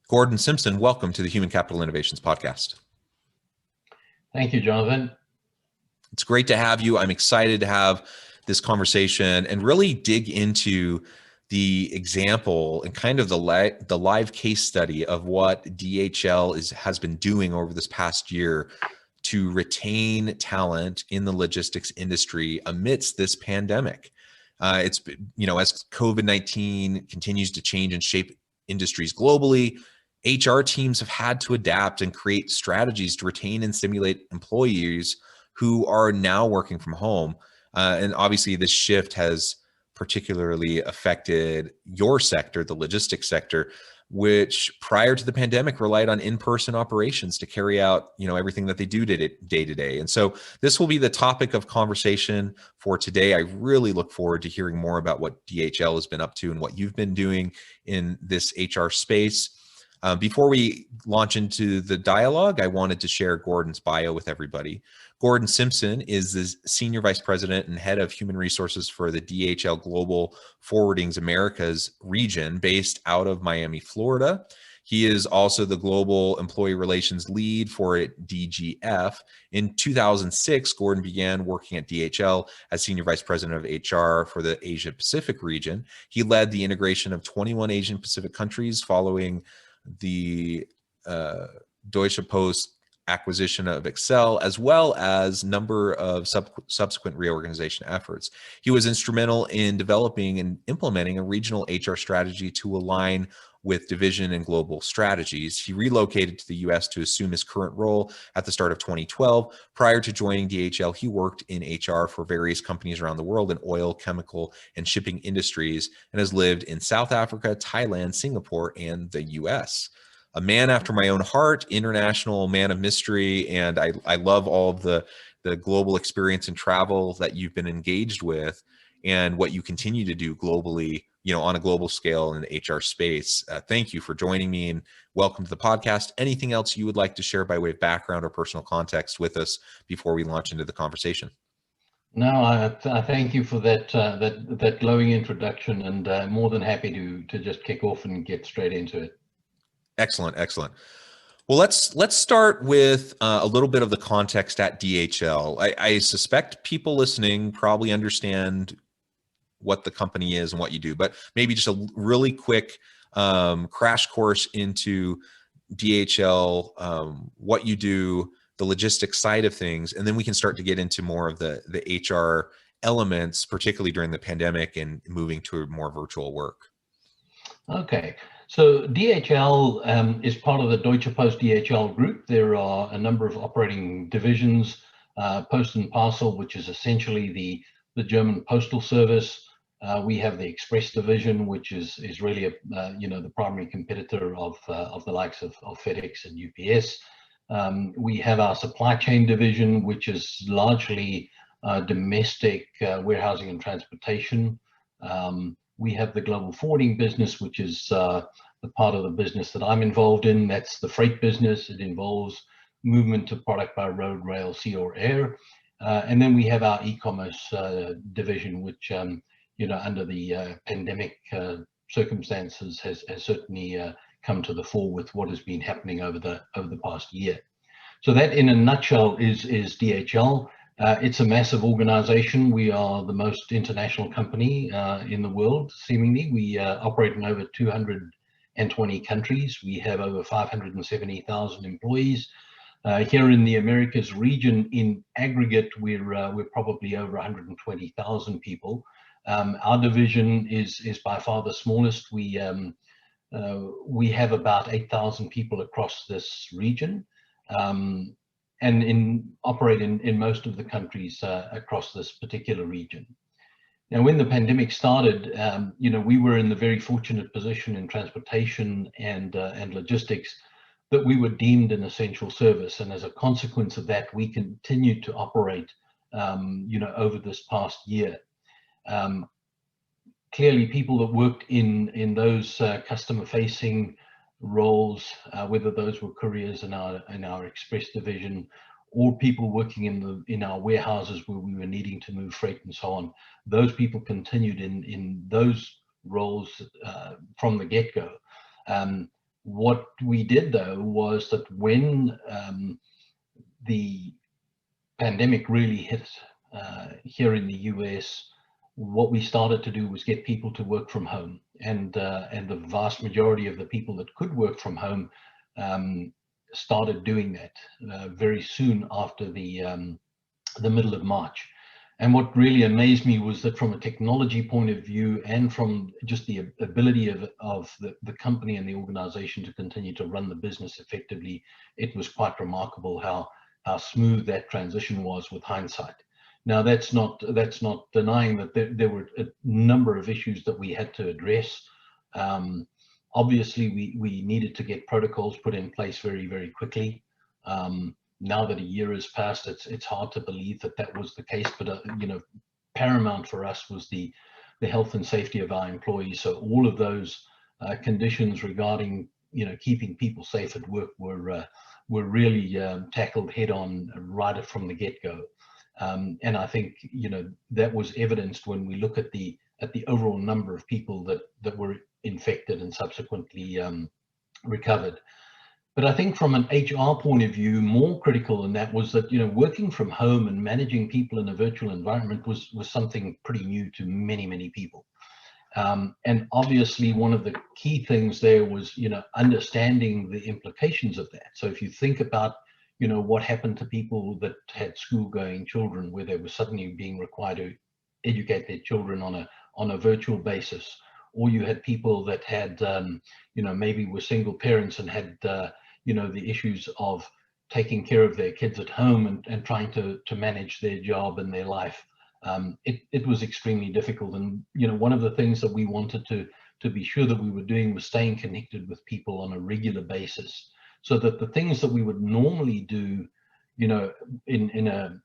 Gordon Simpson, welcome to the Human Capital Innovations Podcast. Thank you, Jonathan. It's great to have you. I'm excited to have this conversation and really dig into the example and kind of the live case study of what DHL has been doing over this past year to retain talent in the logistics industry amidst this pandemic. It's, as COVID-19 continues to change and shape industries globally, HR teams have had to adapt and create strategies to retain and stimulate employees who are now working from home. And obviously this shift has particularly affected your sector, the logistics sector, which prior to the pandemic relied on in-person operations to carry out, everything that they do day to day. And so this will be the topic of conversation for today. I really look forward to hearing more about what DHL has been up to and what you've been doing in this HR space. Before we launch into the dialogue, I wanted to share Gordon's bio with everybody. Gordon Simpson is the Senior Vice President and Head of Human Resources for the DHL Global Forwarding's Americas region based out of Miami, Florida. He is also the Global Employee Relations Lead for DGF. In 2006, Gordon began working at DHL as Senior Vice President of HR for the Asia Pacific region. He led the integration of 21 Asian Pacific countries following the Deutsche Post acquisition of Excel, as well as number of subsequent reorganization efforts. He was instrumental in developing and implementing a regional HR strategy to align with division and global strategies. He relocated to the US to assume his current role at the start of 2012. Prior to joining DHL, he worked in HR for various companies around the world in oil, chemical, and shipping industries, and has lived in South Africa, Thailand, Singapore, and the US. A man after my own heart, international man of mystery, and I love all of the global experience and travel that you've been engaged with and what you continue to do globally, on a global scale in the HR space. Thank you for joining me and welcome to the podcast. Anything else you would like to share by way of background or personal context with us before we launch into the conversation? No, I thank you for that glowing introduction, and more than happy to just kick off and get straight into it. Excellent. Well, let's start with a little bit of the context at DHL. I suspect people listening probably understand what the company is and what you do, but maybe just a really quick crash course into DHL, what you do, the logistics side of things, and then we can start to get into more of the HR elements, particularly during the pandemic and moving to more virtual work. Okay. So DHL is part of the Deutsche Post DHL group. There are a number of operating divisions, Post and Parcel, which is essentially the German postal service. We have the Express division, which is really the primary competitor of the likes of FedEx and UPS. We have our supply chain division, which is largely domestic warehousing and transportation. We have the global forwarding business, which is the part of the business that I'm involved in. That's the freight business. It involves movement of product by road, rail, sea, or air. And then we have our e-commerce division, which under the pandemic circumstances has certainly come to the fore with what has been happening over the past year. So that, in a nutshell, is DHL. It's a massive organization. We are the most international company in the world, seemingly. We operate in over 220 countries. We have over 570,000 employees. Here in the Americas region, in aggregate, we're probably over 120,000 people. Our division is by far the smallest. We have about 8,000 people across this region. And operate in most of the countries across this particular region. Now, when the pandemic started, we were in the very fortunate position in transportation and logistics that we were deemed an essential service, and as a consequence of that, we continued to operate, over this past year. Clearly, people that worked in those customer-facing roles, whether those were couriers in our Express division, or people working in our warehouses where we were needing to move freight and so on, those people continued in those roles from the get-go. What we did though was that when the pandemic really hit here in the US, what we started to do was get people to work from home, and the vast majority of the people that could work from home started doing that very soon after the middle of March. And what really amazed me was that from a technology point of view and from just the ability of the company and the organization to continue to run the business effectively, it was quite remarkable how smooth that transition was with hindsight. Now, that's not denying that there were a number of issues that we had to address. Obviously, we needed to get protocols put in place very, very quickly. Now that a year has passed, it's hard to believe that that was the case, but you know, paramount for us was the health and safety of our employees. So all of those conditions regarding, you know, keeping people safe at work were really tackled head on right from the get-go. And I think, you know, that was evidenced when we look at the overall number of people that were infected and subsequently recovered. But I think from an HR point of view, more critical than that was that, you know, working from home and managing people in a virtual environment was something pretty new to many, many people. And obviously, one of the key things there was, you know, understanding the implications of that. So if you think about, you know, what happened to people that had school-going children, where they were suddenly being required to educate their children on a virtual basis, or you had people that had, you know, maybe were single parents and had, you know, the issues of taking care of their kids at home and trying to manage their job and their life. It was extremely difficult. And, you know, one of the things that we wanted to be sure that we were doing was staying connected with people on a regular basis, so that the things that we would normally do, you know, in a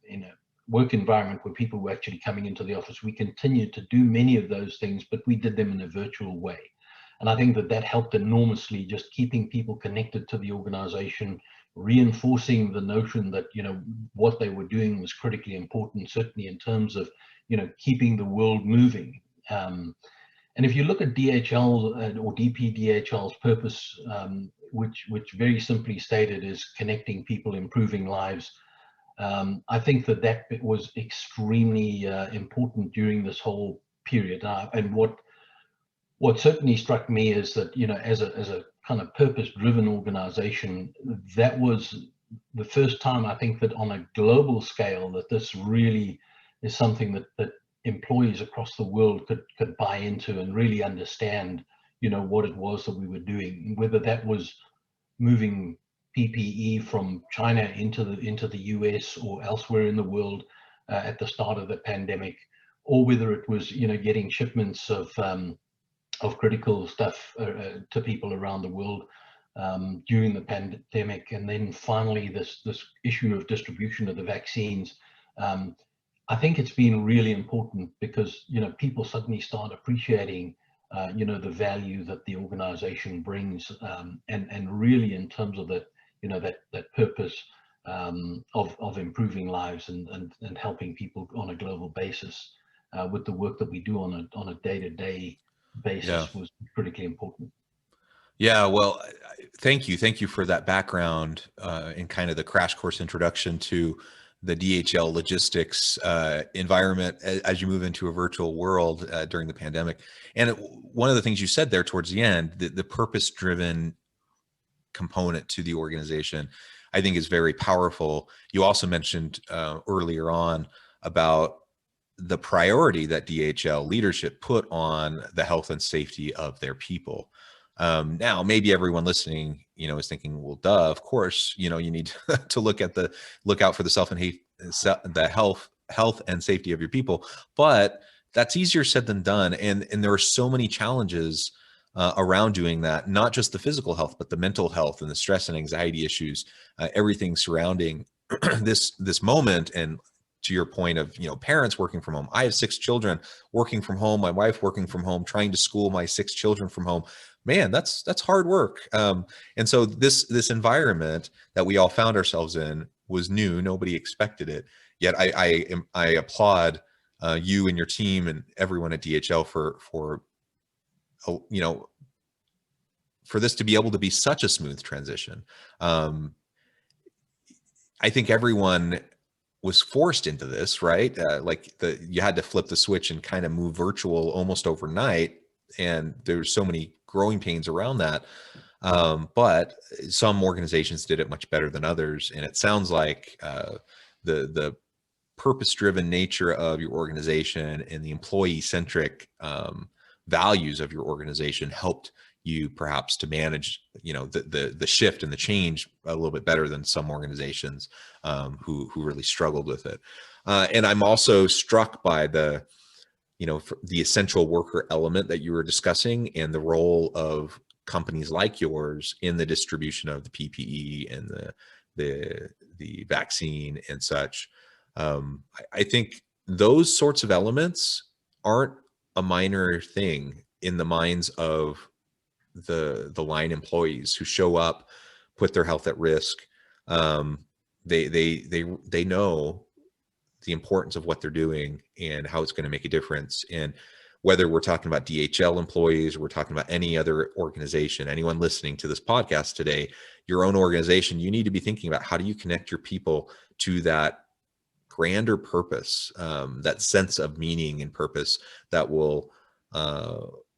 work environment where people were actually coming into the office, we continued to do many of those things, but we did them in a virtual way. And I think that helped enormously, just keeping people connected to the organization, reinforcing the notion that, you know, what they were doing was critically important, certainly in terms of, you know, keeping the world moving. And if you look at DHL or DPDHL's purpose, which very simply stated is connecting people, improving lives, I think that was extremely important during this whole period. And what certainly struck me is that, you know, as a kind of purpose-driven organization, that was the first time I think that on a global scale that this really is something that employees across the world could buy into and really understand, you know, what it was that we were doing, whether that was moving PPE from China into the US or elsewhere in the world at the start of the pandemic, or whether it was, you know, getting shipments of critical stuff to people around the world during the pandemic, and then finally this issue of distribution of the vaccines. I think it's been really important because, you know, people suddenly start appreciating, you know, the value that the organization brings, and really in terms of that, you know, that purpose of improving lives and helping people on a global basis with the work that we do on a day-to-day Yeah. basis was critically important. Yeah, well, thank you for that background and kind of the crash course introduction to the DHL logistics environment as you move into a virtual world during the pandemic. And one of the things you said there towards the end, the purpose-driven component to the organization, I think is very powerful. You also mentioned earlier on about the priority that DHL leadership put on the health and safety of their people. Now, maybe everyone listening, you know, is thinking, well, duh, of course, you know, you need to look out for the health and safety of your people. But that's easier said than done. And there are so many challenges around doing that, not just the physical health, but the mental health and the stress and anxiety issues, everything surrounding this moment. And to your point of, you know, parents working from home, I have 6 children working from home, my wife working from home, trying to school my 6 children from home. Man, that's hard work. And so this environment that we all found ourselves in was new. Nobody expected it. Yet I applaud you and your team and everyone at DHL for you know, for this to be able to be such a smooth transition. I think everyone was forced into this, right? You had to flip the switch and kind of move virtual almost overnight. And there's so many growing pains around that. But some organizations did it much better than others. And it sounds like the purpose-driven nature of your organization and the employee-centric values of your organization helped you perhaps to manage, the shift and the change a little bit better than some organizations who really struggled with it. And I'm also struck by the essential worker element that you were discussing and the role of companies like yours in the distribution of the PPE and the vaccine and such. I think those sorts of elements aren't a minor thing in the minds of the line employees who show up, put their health at risk. They know the importance of what they're doing and how it's going to make a difference. And whether we're talking about DHL employees or we're talking about any other organization, anyone listening to this podcast today, your own organization, you need to be thinking about how do you connect your people to that grander purpose, that sense of meaning and purpose that will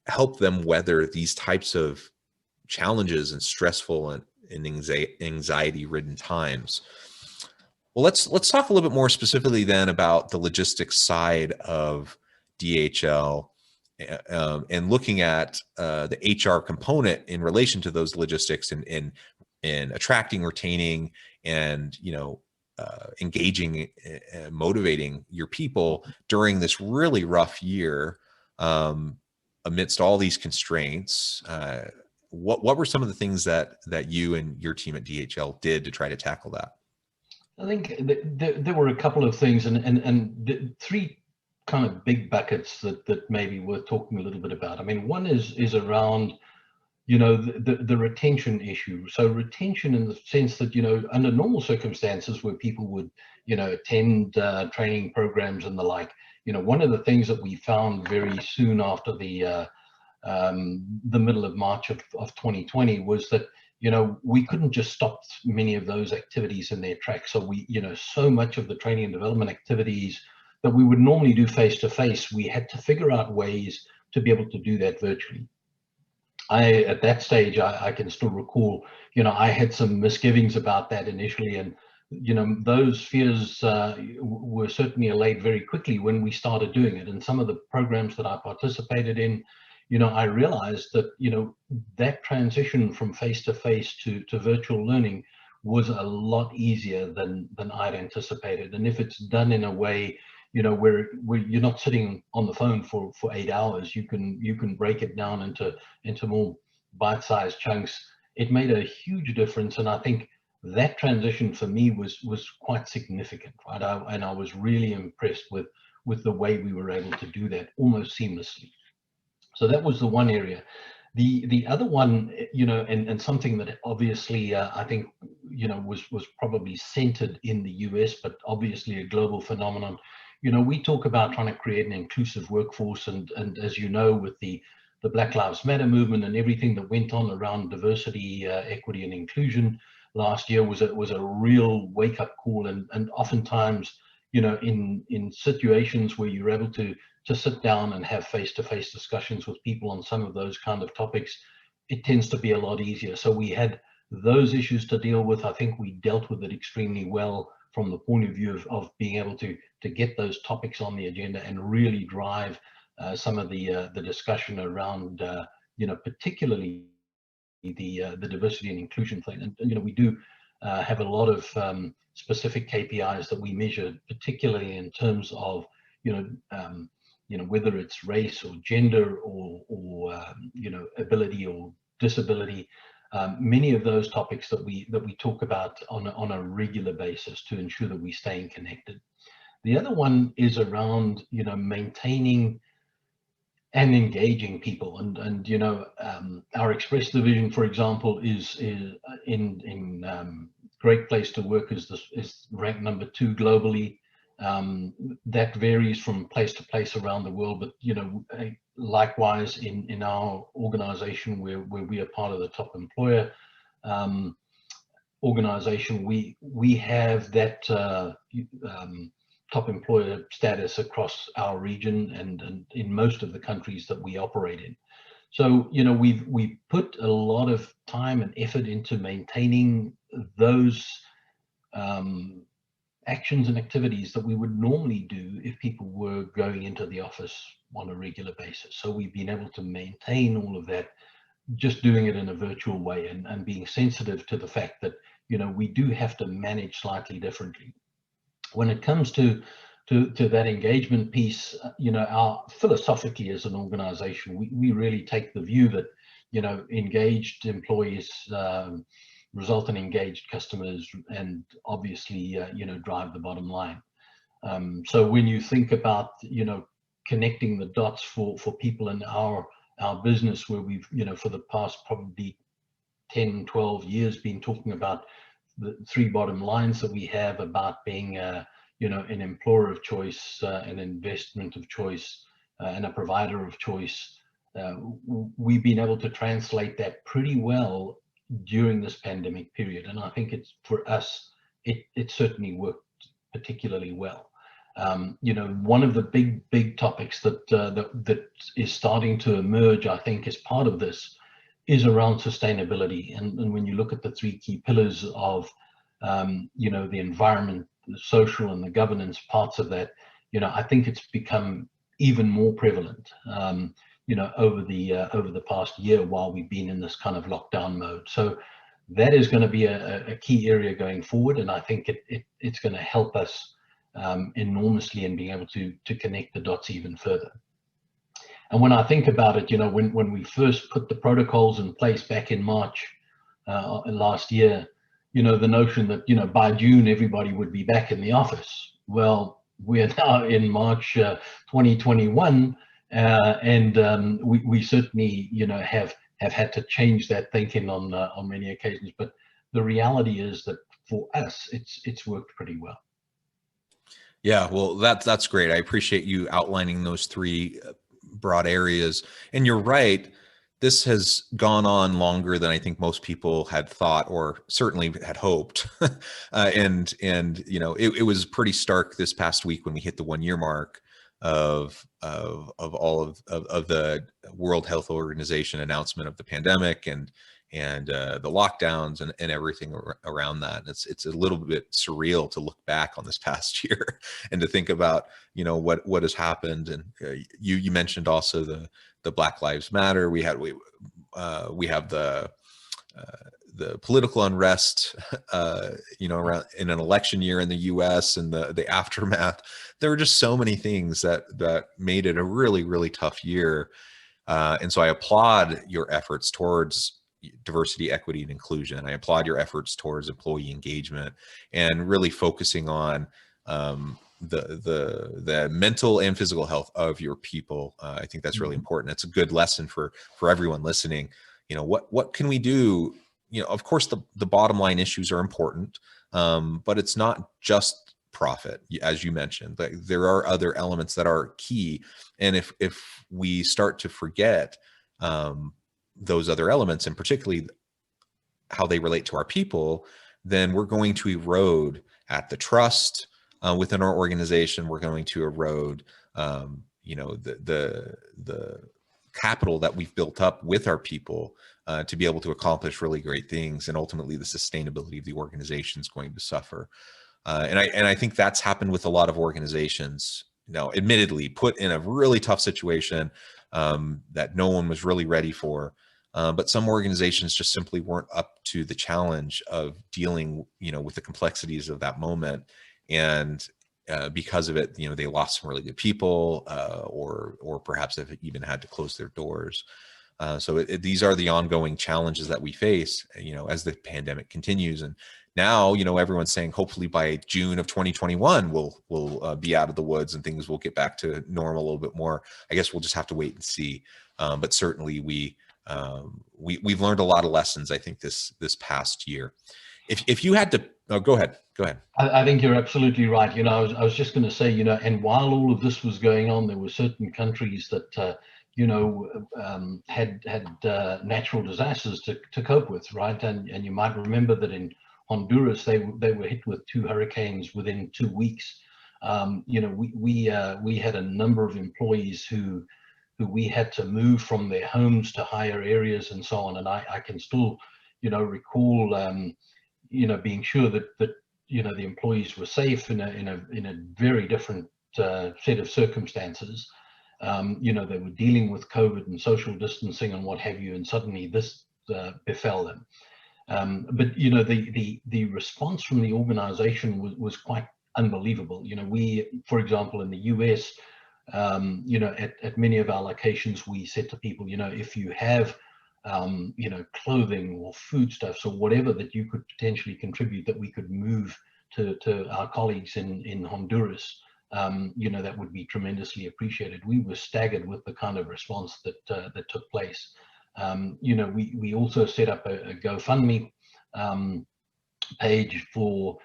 help them weather these types of challenges and stressful and anxiety-ridden times. Well, let's talk a little bit more specifically then about the logistics side of DHL and looking at the HR component in relation to those logistics and attracting, retaining, and engaging, motivating your people during this really rough year amidst all these constraints. What were some of the things that you and your team at DHL did to try to tackle that? I think there were a couple of things, and three kind of big buckets that maybe worth talking a little bit about. I mean, one is around the retention issue. So retention in the sense that under normal circumstances where people would attend training programs and the like, one of the things that we found very soon after the middle of March of 2020 was that we couldn't just stop many of those activities in their tracks. So we, so much of the training and development activities that we would normally do face to face, we had to figure out ways to be able to do that virtually. At that stage, I can still recall, I had some misgivings about that initially, and those fears were certainly allayed very quickly when we started doing it. And some of the programs that I participated in, I realized that that transition from face-to-face to virtual learning was a lot easier than I'd anticipated. And if it's done in a way where you're not sitting on the phone for 8 hours, you can break it down into more bite-sized chunks. It made a huge difference, and I think that transition for me was quite significant, right? And I was really impressed with the way we were able to do that almost seamlessly. So that was the one area. The other one, and something that obviously I think was probably centered in the US, but obviously a global phenomenon. We talk about trying to create an inclusive workforce, and as you know, with the Black Lives Matter movement and everything that went on around diversity, equity, and inclusion last year was a real wake-up call. And oftentimes, in situations where you're able to sit down and have face-to-face discussions with people on some of those kind of topics, it tends to be a lot easier. So we had those issues to deal with. I think we dealt with it extremely well from the point of view of being able to get those topics on the agenda and really drive some of the discussion around, particularly the diversity and inclusion thing. And we do have a lot of specific KPIs that we measure, particularly in terms of whether it's race or gender or ability or disability. Many of those topics that we talk about on a regular basis to ensure that we're staying connected. The other one is around maintaining and engaging people, and our Express division, for example, is in Great Place to Work is ranked number 2 globally. That varies from place to place around the world, but likewise in our organization where we are part of the top employer organization, we have that top employer status across our region and in most of the countries that we operate in. So, we've put a lot of time and effort into maintaining those actions and activities that we would normally do if people were going into the office on a regular basis. So we've been able to maintain all of that, just doing it in a virtual way and being sensitive to the fact that, we do have to manage slightly differently. When it comes to that engagement piece, our philosophically as an organization, we really take the view that, engaged employees result in engaged customers and obviously, drive the bottom line. So when you think about, connecting the dots for people in our business where we've, for the past probably 10, 12 years been talking about the three bottom lines that we have about being an employer of choice, an investment of choice, and a provider of choice. We've been able to translate that pretty well during this pandemic period, and I think it's for us, it certainly worked particularly well. One of the big topics that is starting to emerge, I think, as part of this, is around sustainability. And when you look at the three key pillars of, the environment, the social, and the governance parts of that, I think it's become even more prevalent, over the past year while we've been in this kind of lockdown mode. So that is going to be a key area going forward, and I think it's going to help us enormously in being able to connect the dots even further. And when I think about it, when we first put the protocols in place back in March last year, the notion that, by June, everybody would be back in the office. Well, we're now in March 2021, and we certainly, have had to change that thinking on many occasions. But the reality is that for us, it's worked pretty well. Yeah, well, that's great. I appreciate you outlining those three broad areas. And you're right, this has gone on longer than I think most people had thought, or certainly had hoped. And it was pretty stark this past week when we hit the 1 year mark of all of the World Health Organization announcement of the pandemic and the lockdowns and everything around that. And it's a little bit surreal to look back on this past year and to think about, what has happened. And you mentioned also the Black Lives Matter. We have the political unrest, around in an election year in the U.S. and the aftermath. There were just so many things that made it a really, really tough year. And so I applaud your efforts towards diversity, equity, and inclusion. I applaud your efforts towards employee engagement and really focusing on the mental and physical health of your people. I think that's really important. It's a good lesson for everyone listening. What can we do? Of course, the bottom line issues are important, but it's not just profit, as you mentioned. There are other elements that are key, and if we start to forget those other elements, and particularly how they relate to our people, then we're going to erode at the trust within our organization. We're going to erode, the capital that we've built up with our people to be able to accomplish really great things, and ultimately the sustainability of the organization is going to suffer. And I think that's happened with a lot of organizations. Admittedly, put in a really tough situation that no one was really ready for. But some organizations just simply weren't up to the challenge of dealing, with the complexities of that moment. And because of it, they lost some really good people, or perhaps have even had to close their doors. So these are the ongoing challenges that we face, as the pandemic continues. And now, everyone's saying hopefully by June of 2021, we'll be out of the woods and things will get back to normal a little bit more. I guess we'll just have to wait and see. But certainly we've learned a lot of lessons, I think, this past year. If you had to Oh, go ahead. Go ahead. I think you're absolutely right. I was just going to say, and while all of this was going on, there were certain countries that, had natural disasters to cope with, right? And you might remember that in Honduras, they were hit with 2 hurricanes within 2 weeks. We had a number of employees who we had to move from their homes to higher areas and so on. And I can still, recall, being sure that the employees were safe in a very different set of circumstances. They were dealing with COVID and social distancing and what have you, and suddenly this befell them. But the response from the organization was quite unbelievable. We, for example, in the US, at many of our locations, we said to people, if you have clothing or foodstuffs or whatever that you could potentially contribute, that we could move to our colleagues in Honduras, that would be tremendously appreciated. We were staggered with the kind of response that took place. We also set up a GoFundMe page for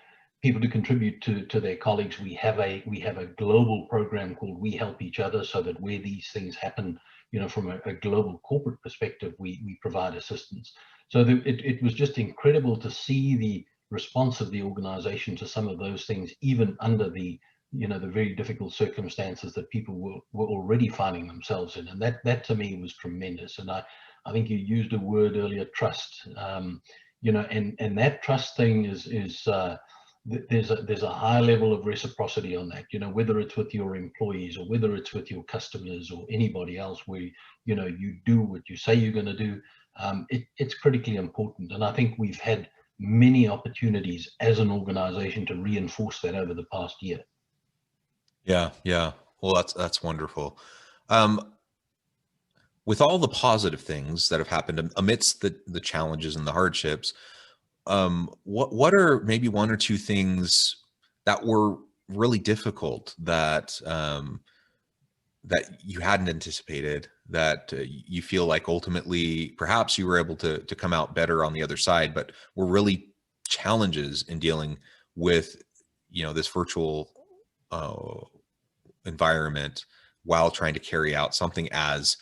people to contribute to their colleagues. We have a global program called We Help Each Other, so that where these things happen, from a global corporate perspective, we provide assistance. So it was just incredible to see the response of the organization to some of those things, even under the very difficult circumstances that people were already finding themselves in. And that to me was tremendous. And I think you used a word earlier, trust. And that trust thing is there's a high level of reciprocity on that, whether it's with your employees or whether it's with your customers or anybody else, where you do what you say you're going to do. It's critically important, and I think we've had many opportunities as an organization to reinforce that over the past year. Yeah. Well, that's wonderful. With all the positive things that have happened amidst the challenges and the hardships, what are maybe 1 or 2 things that were really difficult that that you hadn't anticipated, that you feel like ultimately perhaps you were able to come out better on the other side, but were really challenges in dealing with this virtual environment while trying to carry out something as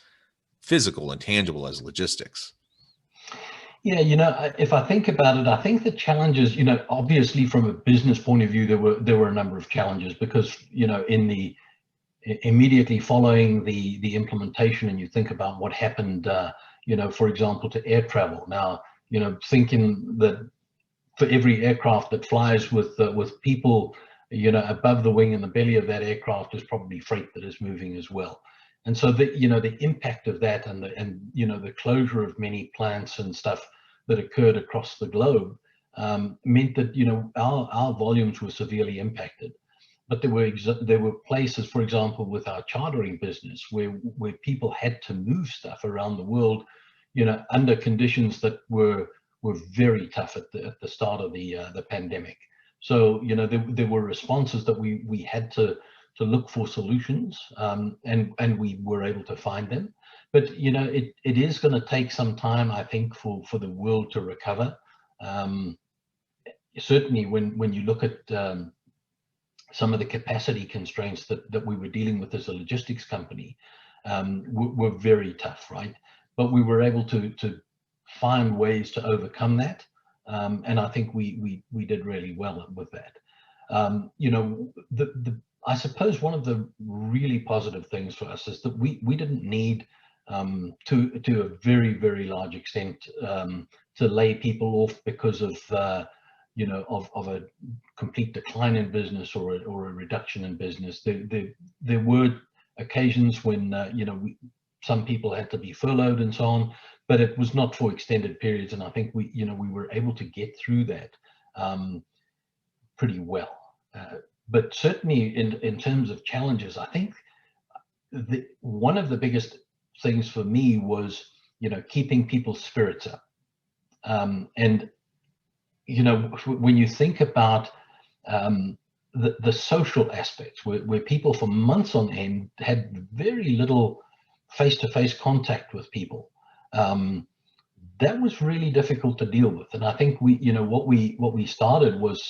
physical and tangible as logistics? Yeah, if I think about it, I think the challenges, obviously from a business point of view, there were a number of challenges because, immediately following the implementation, and you think about what happened, for example, to air travel. Now, thinking that for every aircraft that flies with people, above the wing and the belly of that aircraft is probably freight that is moving as well. And so the impact of that and the closure of many plants and stuff that occurred across the globe meant that our volumes were severely impacted. But there were places, for example, with our chartering business, where people had to move stuff around the world, under conditions that were very tough at the start of the pandemic. So there were responses that we had to look for solutions, and we were able to find them. But it is going to take some time, I think, for the world to recover. Certainly, when you look at some of the capacity constraints that we were dealing with as a logistics company, were very tough, right? But we were able to find ways to overcome that, and I think we did really well with that. I suppose one of the really positive things for us is that we didn't need, to a very, very large extent, to lay people off because of of a complete decline in business or a reduction in business. There were occasions when some people had to be furloughed and so on, but it was not for extended periods, and I think we were able to get through that pretty well. But certainly in terms of challenges, I think one of the biggest things for me was keeping people's spirits up, and when you think about the social aspects, where people for months on end had very little face-to-face contact with people, that was really difficult to deal with. And I think what we started was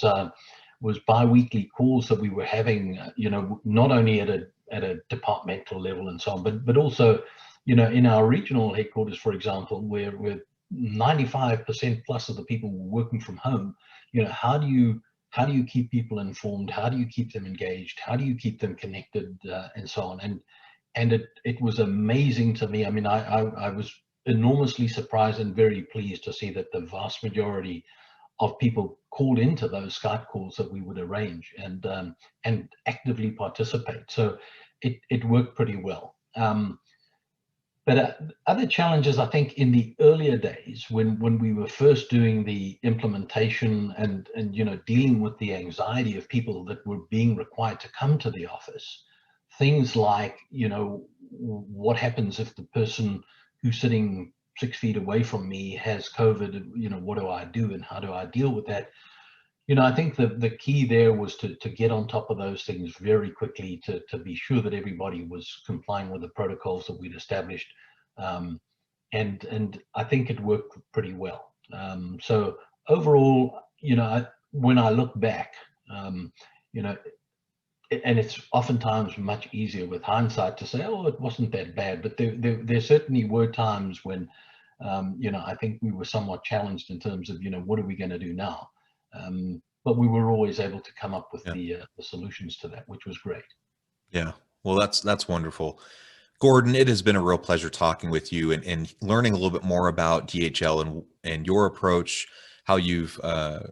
bi-weekly calls that we were having, not only at a departmental level and so on, but also, in our regional headquarters, for example, where 95% plus of the people were working from home. How do you keep people informed? How do you keep them engaged? How do you keep them connected, and so on? And it was amazing to me. I mean, I was enormously surprised and very pleased to see that the vast majority of people called into those Skype calls that we would arrange and actively participate. So it worked pretty well. But other challenges, I think, in the earlier days when we were first doing the implementation and dealing with the anxiety of people that were being required to come to the office, things like what happens if the person who's sitting 6 feet away from me has COVID? What do I do and how do I deal with that? I think the key there was to get on top of those things very quickly, to be sure that everybody was complying with the protocols that we'd established. And I think it worked pretty well. So overall, when I look back, and it's oftentimes much easier with hindsight to say, oh, it wasn't that bad. But there certainly were times when, I think we were somewhat challenged in terms of, what are we going to do now? But we were always able to come up with the solutions to that, which was great. Yeah, well, that's wonderful. Gordon, it has been a real pleasure talking with you and learning a little bit more about DHL and your approach, how you've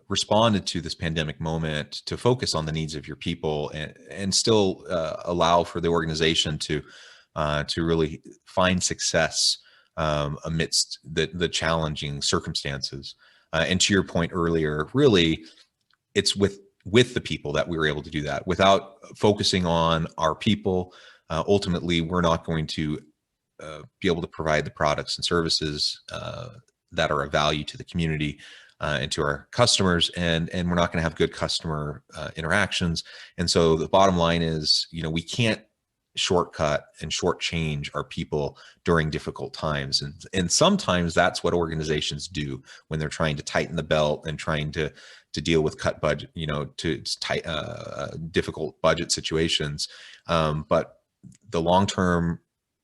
responded to this pandemic moment to focus on the needs of your people and still allow for the organization to really find success amidst the challenging circumstances. And to your point earlier, really, it's with the people that we were able to do that. Without focusing on our people, ultimately, we're not going to be able to provide the products and services that are of value to the community and to our customers, and we're not going to have good customer interactions. And so the bottom line is, we can't shortcut and shortchange our people during difficult times. And sometimes that's what organizations do when they're trying to tighten the belt and trying to deal with cut budget, to tight, difficult budget situations. But the long-term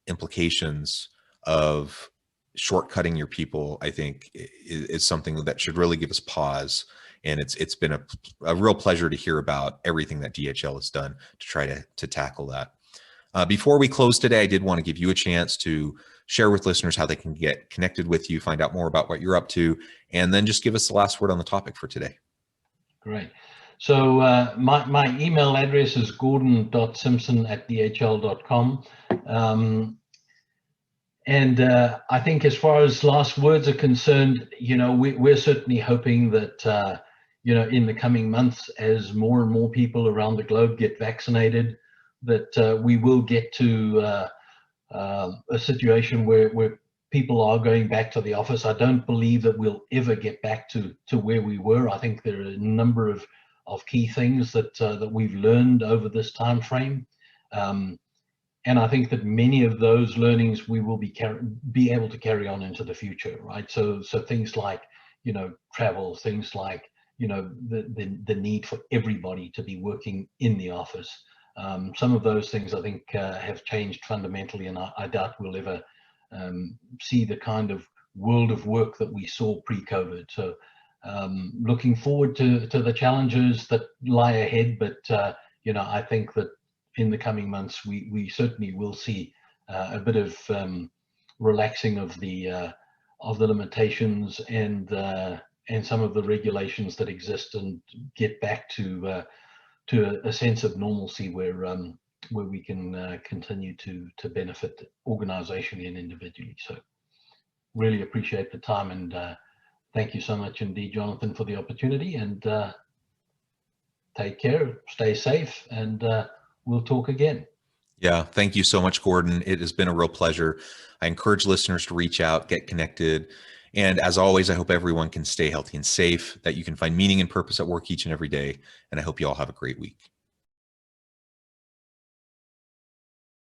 implications of shortcutting your people, I think, is something that should really give us pause. And it's been a real pleasure to hear about everything that DHL has done to try to tackle that. Before we close today, I did want to give you a chance to share with listeners how they can get connected with you, find out more about what you're up to, and then just give us the last word on the topic for today. Great. So my email address is gordon.simpson@dhl.com. And I think as far as last words are concerned, we're certainly hoping that, in the coming months, as more and more people around the globe get vaccinated, that we will get to a situation where people are going back to the office. I don't believe that we'll ever get back to where we were. I think there are a number of key things that we've learned over this time frame. And I think that many of those learnings we will be able to carry on into the future, right? So things like, travel, things like, the need for everybody to be working in the office. Some of those things I think have changed fundamentally, and I doubt we'll ever see the kind of world of work that we saw pre-COVID. So looking forward to the challenges that lie ahead, but I think that in the coming months we certainly will see a bit of relaxing of the limitations and some of the regulations that exist, and get back to a sense of normalcy where we can continue to benefit organizationally and individually. So really appreciate the time, and thank you so much indeed, Jonathan, for the opportunity, and take care, stay safe, and we'll talk again. Yeah, thank you so much, Gordon. It has been a real pleasure. I encourage listeners to reach out, get connected. And as always, I hope everyone can stay healthy and safe, that you can find meaning and purpose at work each and every day. And I hope you all have a great week.